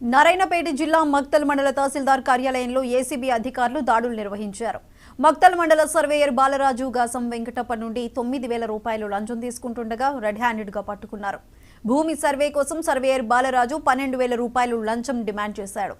నారాయణపేట జిల్లా మక్తల్ మండల తహసీల్దార్ కార్యాలయంలో ఏసీబీ అధికారులు దాడులు నిర్వహించారు. మక్తల్ మండల సర్వేయర్ బాలరాజు గాసం వెంకటప్ప నుండి 9,000 రూపాయలు లంచం తీసుకుంటుండగా రెడ్ హ్యాండెడ్ గా పట్టుకున్నారు. భూమి సర్వే కోసం సర్వేయర్ బాలరాజు 12,000 రూపాయలు లంచం డిమాండ్ చేశాడు.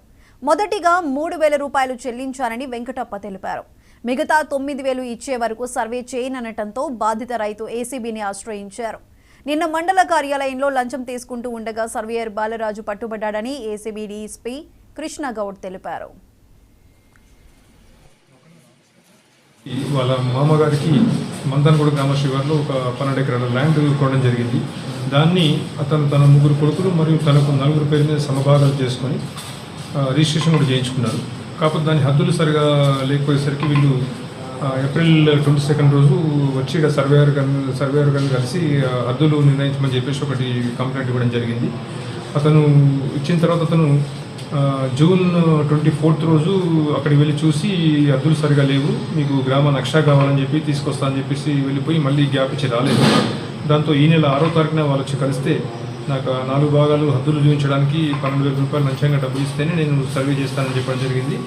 మొదటిగా 3,000 రూపాయలు చెల్లించారని వెంకటప్ప తెలిపారు. మిగతా 9,000 ఇచ్చే వరకు సర్వే చేయననటంతో బాధిత రైతు ఏసీబీని ఆశ్రయించారు. నిన్న మండల కార్యాలయంలో లంచం తీసుకుంటూ ఉండగా సర్వేయర్ బాలరాజు పట్టుబడ్డాడని ఏసీబీ డీఎస్పీ కృష్ణగౌడ్ తెలిపారు. వాళ్ళ మామగారికి మందనగూడ గ్రామ శివార్లో ఒక 12 ఎకరాల ల్యాండ్ కొనడం జరిగింది. దాన్ని అతను తన 3 కొడుకులు మరియు తనకు 4 పేరు మీద సమభాగాలు చేసుకొని రిజిస్ట్రేషన్ కూడా చేయించుకున్నారు. కాకపోతే దాని హద్దులు సరిగా లేకపోయేసరికి వీళ్ళు ఏప్రిల్ 22 రోజు వచ్చి ఇక్కడ సర్వేయర్ గారిని కలిసి హద్దులు నిర్ణయించమని చెప్పేసి ఒకటి కంప్లైంట్ ఇవ్వడం జరిగింది. అతను ఇచ్చిన తర్వాత అతను జూన్ 24 రోజు అక్కడికి వెళ్ళి చూసి హద్దులు సరిగా లేవు, మీకు గ్రామ నక్షా కావాలని చెప్పి తీసుకొస్తా అని చెప్పేసి వెళ్ళిపోయి మళ్ళీ గ్యాప్ ఇచ్చి రాలేదు. దాంతో ఈ నెల 6వ తారీఖున వాళ్ళు వచ్చి కలిస్తే నాకు 4 భాగాలు హద్దులు చూపించడానికి 12,000 రూపాయలు లంచంగా డబ్బులు ఇస్తేనే నేను సర్వే చేస్తానని చెప్పడం జరిగింది.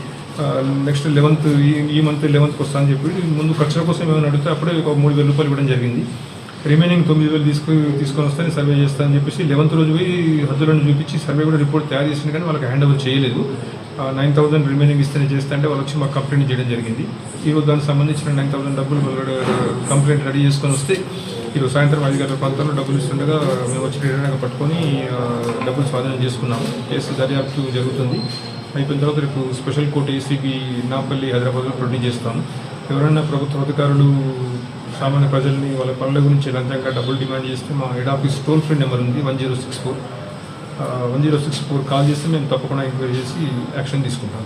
నెక్స్ట్ 11th ఈ మంత్ 11th వస్తానని చెప్పి ముందు ఖర్చుల కోసం ఏమైనా అడిగితే అప్పుడే ఒక 3,000 రూపాయలు ఇవ్వడం జరిగింది. రిమైనింగ్ 9,000 తీసుకొని వస్తే సర్వే చేస్తానని చెప్పేసి 11th రోజు పోయి హద్దులను చూపించి సర్వే కూడా రిపోర్ట్ తయారు చేసింది, కానీ వాళ్ళకి హ్యాండ్ ఓవర్ చేయలేదు. 9,000 రిమైనింగ్ ఇస్తేనే చేస్తా అంటే వాళ్ళు వచ్చి మాకు కంప్లైంట్ చేయడం జరిగింది. ఈరోజు దానికి సంబంధించిన 9,000 డబ్బులు కంప్లైంట్ రెడీ చేసుకొని వస్తే ఈరోజు సాయంత్రం 5 గంటల ప్రాంతంలో డబ్బులు ఇస్తుండగా మేము వచ్చి రిటర్న్గా పట్టుకొని డబ్బులు స్వాధీనం చేసుకున్నాము. కేసు దర్యాప్తు జరుగుతుంది. అయిపోయిన తర్వాత రేపు స్పెషల్ కోర్టు ఏసీబీ నాంపల్లి హైదరాబాద్లో ప్రొడ్యూస్ చేస్తాము. ఎవరైనా ప్రభుత్వ అధికారులు సామాన్య ప్రజల్ని వాళ్ళ పనుల గురించి లంచంగా డబ్బులు డిమాండ్ చేస్తే మా head office toll free number ఉంది 1064 కాల్ చేస్తే మేము తప్పకుండా ఎంక్వైరీ చేసి యాక్షన్ తీసుకుంటాం.